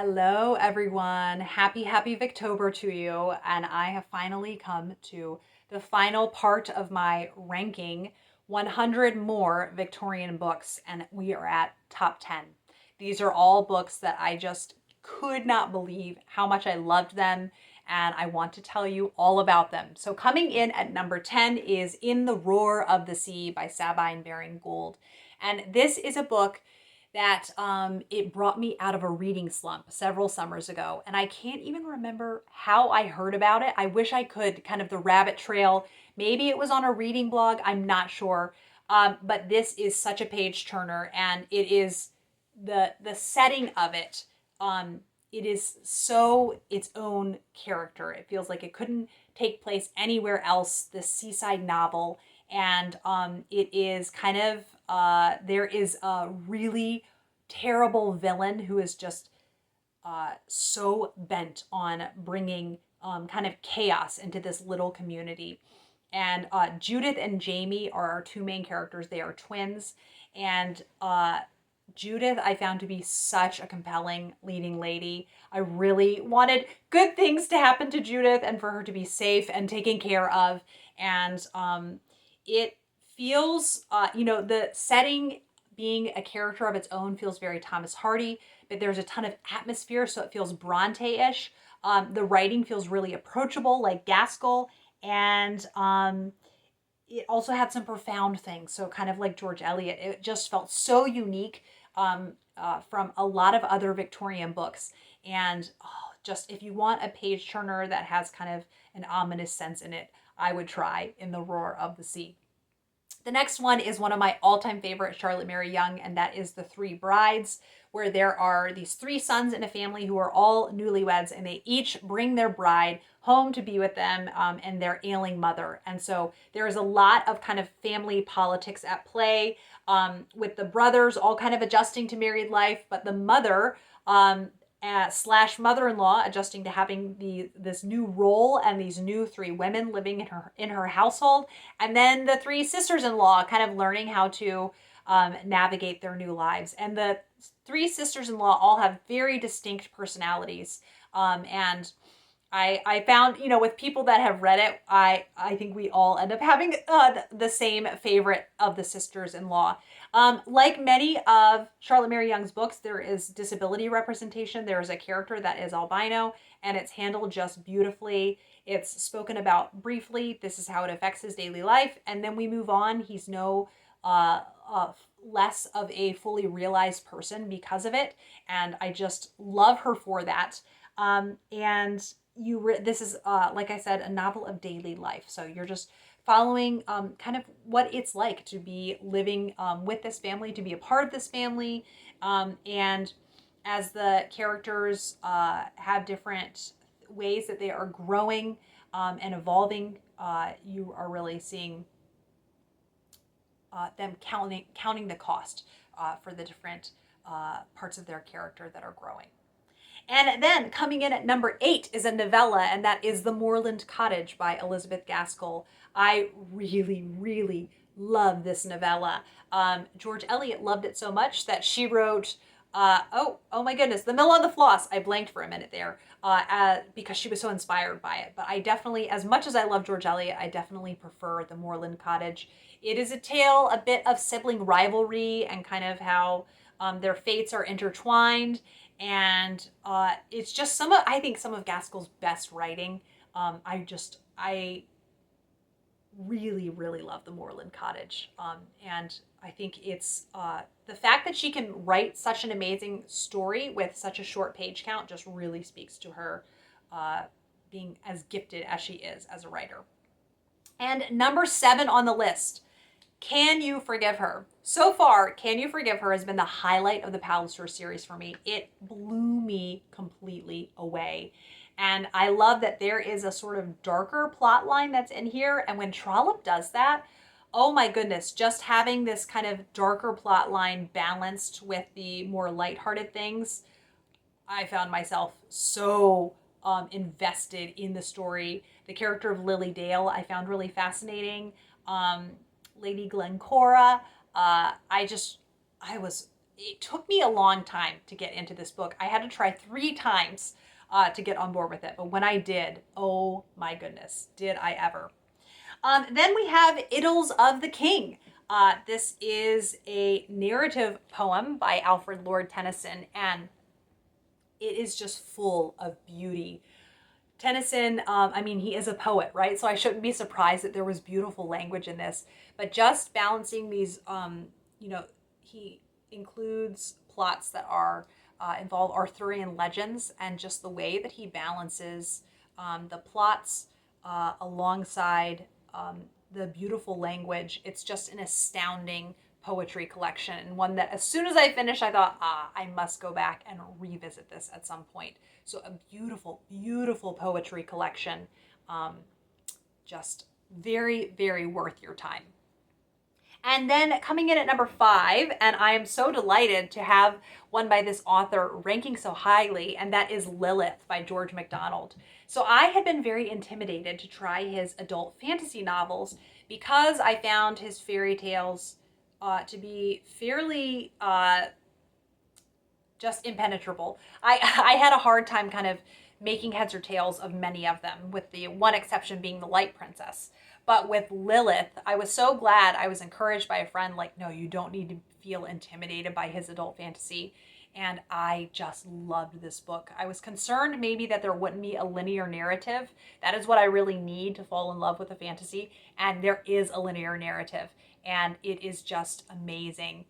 Hello, everyone. Happy Victober to you. And I have finally come to the final part of my ranking 100 more Victorian books, and we are at top 10. These are all books that I just could not believe how much I loved them, and I want to tell you all about them. So, coming in at number 10 is In the Roar of the Sea by Sabine Baring Gould. And this is a book that it brought me out of a reading slump several summers ago. And I can't even remember how I heard about it. I wish I could, kind of the rabbit trail. Maybe it was on a reading blog. I'm not sure. But this is such a page turner, and it is the setting of it. It is so its own character. It feels like it couldn't take place anywhere else. This seaside novel, and it is kind of there is a really terrible villain who is just so bent on bringing kind of chaos into this little community. And Judith and Jamie are our two main characters. They are twins, and Judith I found to be such a compelling leading lady. I really wanted good things to happen to Judith and for her to be safe and taken care of. And it feels, the setting being a character of its own feels very Thomas Hardy, but there's a ton of atmosphere, so it feels Bronte-ish. The writing feels really approachable, like Gaskell, and it also had some profound things, so kind of like George Eliot. It just felt so unique from a lot of other Victorian books. And just if you want a page turner that has kind of an ominous sense in it, I would try In the Roar of the Sea. The next one is one of my all-time favorite Charlotte Mary Yonge, and that is The Three Brides, where there are these three sons in a family who are all newlyweds, and they each bring their bride home to be with them and their ailing mother. And so there is a lot of kind of family politics at play, with the brothers all kind of adjusting to married life, but the mother slash mother-in-law adjusting to having this new role and these new three women living in her household, and then the three sisters-in-law kind of learning how to navigate their new lives. And the three sisters-in-law all have very distinct personalities, and I found, with people that have read it, I think we all end up having the same favorite of the sisters-in-law. Like many of Charlotte Mary Yonge's books, there is disability representation. There is a character that is albino, and it's handled just beautifully. It's spoken about briefly. This is how it affects his daily life, and then we move on. He's no less of a fully realized person because of it, and I just love her for that. And this is, like I said, a novel of daily life. So you're just following kind of what it's like to be living with this family, to be a part of this family. And as the characters have different ways that they are growing and evolving, you are really seeing them counting the cost for the different parts of their character that are growing. And then coming in at number 8 is a novella, and that is The Moorland Cottage by Elizabeth Gaskell. I really, really love this novella. George Eliot loved it so much that she wrote, oh my goodness, The Mill on the Floss. I blanked for a minute there because she was so inspired by it. But I definitely, as much as I love George Eliot, I definitely prefer The Moorland Cottage. It is a tale, a bit of sibling rivalry and kind of how their fates are intertwined. And it's just I think some of Gaskell's best writing. I really, really love The Moorland Cottage. And I think it's the fact that she can write such an amazing story with such a short page count just really speaks to her being as gifted as she is as a writer. And number 7 on the list, Can You Forgive Her? So far, Can You Forgive Her has been the highlight of the Palliser series for me. It blew me completely away. And I love that there is a sort of darker plot line that's in here. And when Trollope does that, oh my goodness, just having this kind of darker plot line balanced with the more lighthearted things, I found myself so invested in the story. The character of Lily Dale I found really fascinating. Lady Glencora, I was it took me a long time to get into this book. I had to try 3 times to get on board with it. But when I did, oh my goodness, did I ever. Then we have Idylls of the King. This is a narrative poem by Alfred Lord Tennyson, and it is just full of beauty. Tennyson, I mean, he is a poet, right? So I shouldn't be surprised that there was beautiful language in this. But just balancing these, he includes plots that are involve Arthurian legends, and just the way that he balances the plots alongside the beautiful language. It's just an astounding poetry collection, and one that as soon as I finished, I thought, I must go back and revisit this at some point. So a beautiful, beautiful poetry collection. Just very, very worth your time. And then coming in at number 5, and I am so delighted to have one by this author ranking so highly, and that is Lilith by George MacDonald. So I had been very intimidated to try his adult fantasy novels because I found his fairy tales to be fairly just impenetrable. I had a hard time kind of making heads or tails of many of them, with the one exception being the Light Princess. But with Lilith, I was so glad I was encouraged by a friend like, no, you don't need to feel intimidated by his adult fantasy. And I just loved this book. I was concerned maybe that there wouldn't be a linear narrative. That is what I really need to fall in love with a fantasy. And there is a linear narrative. And it is just amazing.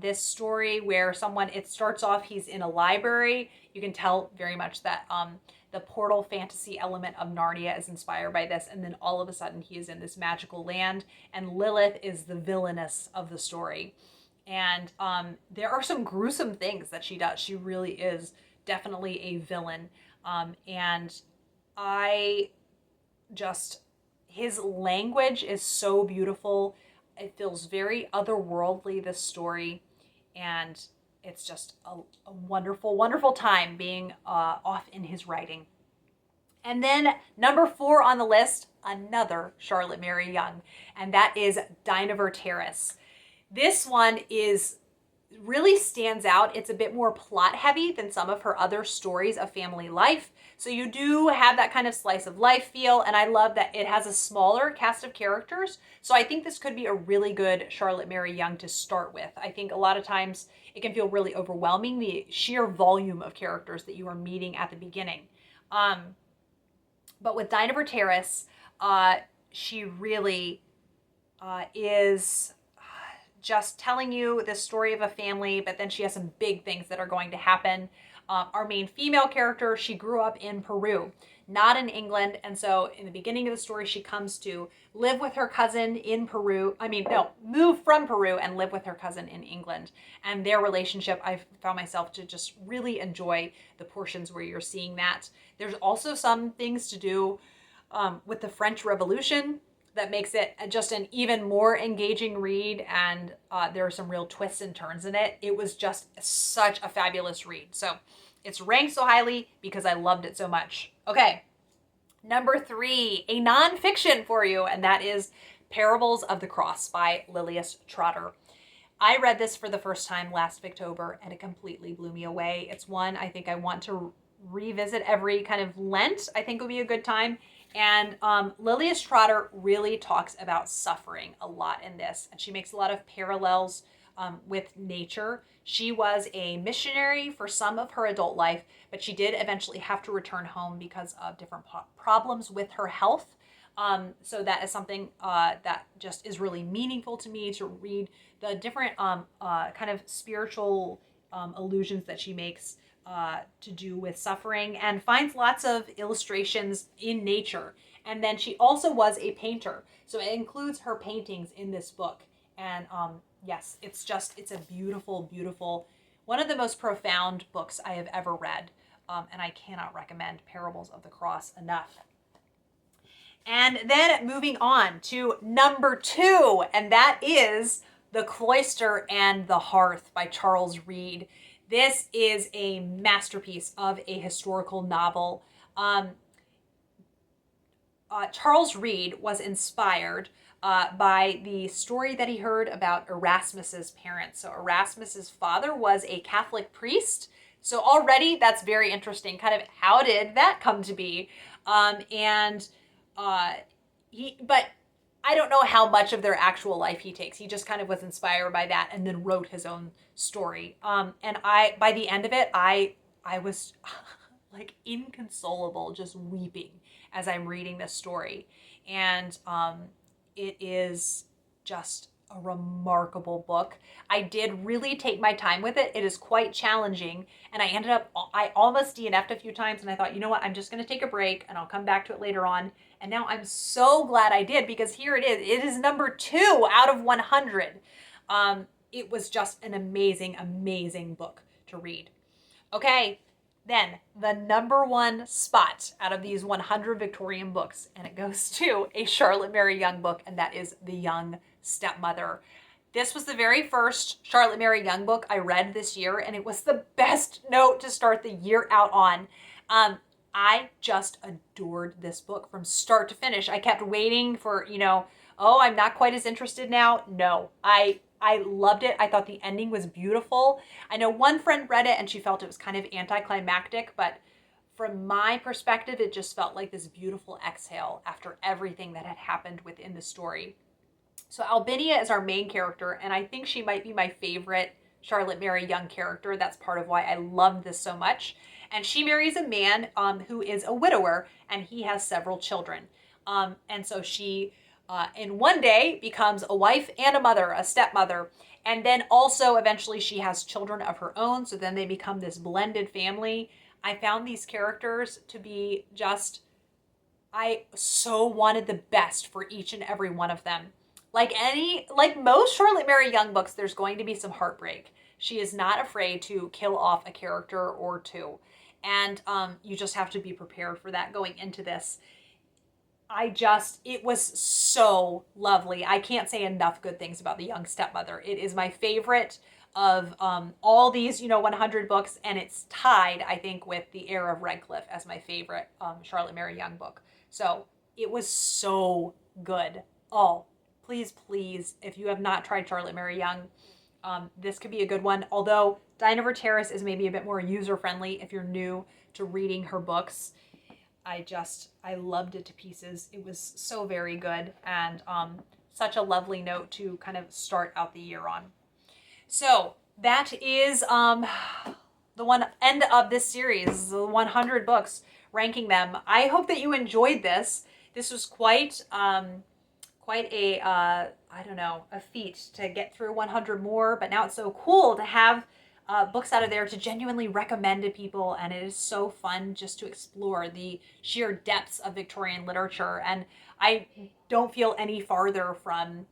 This story where it starts off, he's in a library. You can tell very much that the portal fantasy element of Narnia is inspired by this. And then all of a sudden he is in this magical land, and Lilith is the villainess of the story. And there are some gruesome things that she does. She really is definitely a villain. And his language is so beautiful. It feels very otherworldly, this story. And it's just a wonderful, wonderful time being off in his writing. And then number 4 on the list, another Charlotte Mary Yonge, and that is Dynevor Terrace. This one really stands out. It's a bit more plot heavy than some of her other stories of family life. So you do have that kind of slice of life feel, and I love that it has a smaller cast of characters. So I think this could be a really good Charlotte Mary Yonge to start with. I think a lot of times it can feel really overwhelming, the sheer volume of characters that you are meeting at the beginning. But with Dynevor Terrace, she really is just telling you the story of a family, but then she has some big things that are going to happen. Our main female character, she grew up in Peru, not in England. And so in the beginning of the story, she comes to live with her cousin in Peru. Move from Peru and live with her cousin in England. And their relationship, I found myself to just really enjoy the portions where you're seeing that. There's also some things to do with the French Revolution that makes it just an even more engaging read, and there are some real twists and turns in it. It was just such a fabulous read. So it's ranked so highly because I loved it so much. Okay, number 3, a nonfiction for you, and that is Parables of the Cross by Lilias Trotter. I read this for the first time last October, and it completely blew me away. It's one I think I want to revisit every kind of Lent. I think would be a good time. And Lilias Trotter really talks about suffering a lot in this, and she makes a lot of parallels with nature. She was a missionary for some of her adult life, but she did eventually have to return home because of different problems with her health. So that is something that just is really meaningful to me, to read the different kind of spiritual allusions that she makes to do with suffering, and finds lots of illustrations in nature. And then she also was a painter, so it includes her paintings in this book. And yes, it's a beautiful, beautiful, one of the most profound books I have ever read. And I cannot recommend Parables of the Cross enough. And then moving on to number 2, and that is The Cloister and the Hearth by Charles Reade. This is a masterpiece of a historical novel. Charles Reade was inspired by the story that he heard about Erasmus's parents. So Erasmus's father was a Catholic priest. So already that's very interesting. Kind of how did that come to be? But I don't know how much of their actual life he takes. He just kind of was inspired by that and then wrote his own story. By the end of it, I was like inconsolable, just weeping as I'm reading this story. And it is just a remarkable book. I did really take my time with it. It is quite challenging. And I almost DNF'd a few times and I thought, you know what, I'm just going to take a break and I'll come back to it later on. And now I'm so glad I did, because here it is. It is number 2 out of 100. It was just an amazing, amazing book to read. Okay, then the number 1 spot out of these 100 Victorian books, and it goes to a Charlotte Mary Yonge book, and that is The Young Stepmother. This was the very first Charlotte Mary Yonge book I read this year, and it was the best note to start the year out on. I just adored this book from start to finish. I kept waiting for, oh, I'm not quite as interested now. No, I loved it. I thought the ending was beautiful. I know one friend read it and she felt it was kind of anticlimactic, but from my perspective, it just felt like this beautiful exhale after everything that had happened within the story. So Albinia is our main character, and I think she might be my favorite Charlotte Mary Yonge character. That's part of why I loved this so much. And she marries a man who is a widower, and he has several children. And so she, in one day, becomes a wife and a mother, a stepmother. And then also eventually she has children of her own. So then they become this blended family. I found these characters to be I so wanted the best for each and every one of them. Like most Charlotte Mary Yonge books, there's going to be some heartbreak. She is not afraid to kill off a character or two. And you just have to be prepared for that going into this. It was so lovely. I can't say enough good things about The Young Stepmother. It is my favorite of all these, 100 books, and it's tied, I think, with The Heir of Redcliffe as my favorite Charlotte Mary Yonge book. So it was so good. Oh, please, if you have not tried Charlotte Mary Yonge, this could be a good one. Although Dynevor Terrace is maybe a bit more user-friendly if you're new to reading her books. I loved it to pieces. It was so very good, and such a lovely note to kind of start out the year on. So that is the one end of this series, the 100 books, ranking them. I hope that you enjoyed this. This was quite a a feat to get through 100 more, but now it's so cool to have books out of there to genuinely recommend to people, and it is so fun just to explore the sheer depths of Victorian literature, and I don't feel any farther from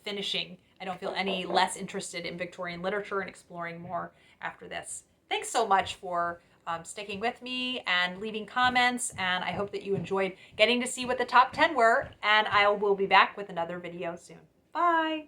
finishing. I don't feel any less interested in Victorian literature and exploring more after this. Thanks so much for sticking with me and leaving comments, and I hope that you enjoyed getting to see what the top 10 were, and I will be back with another video soon. Bye!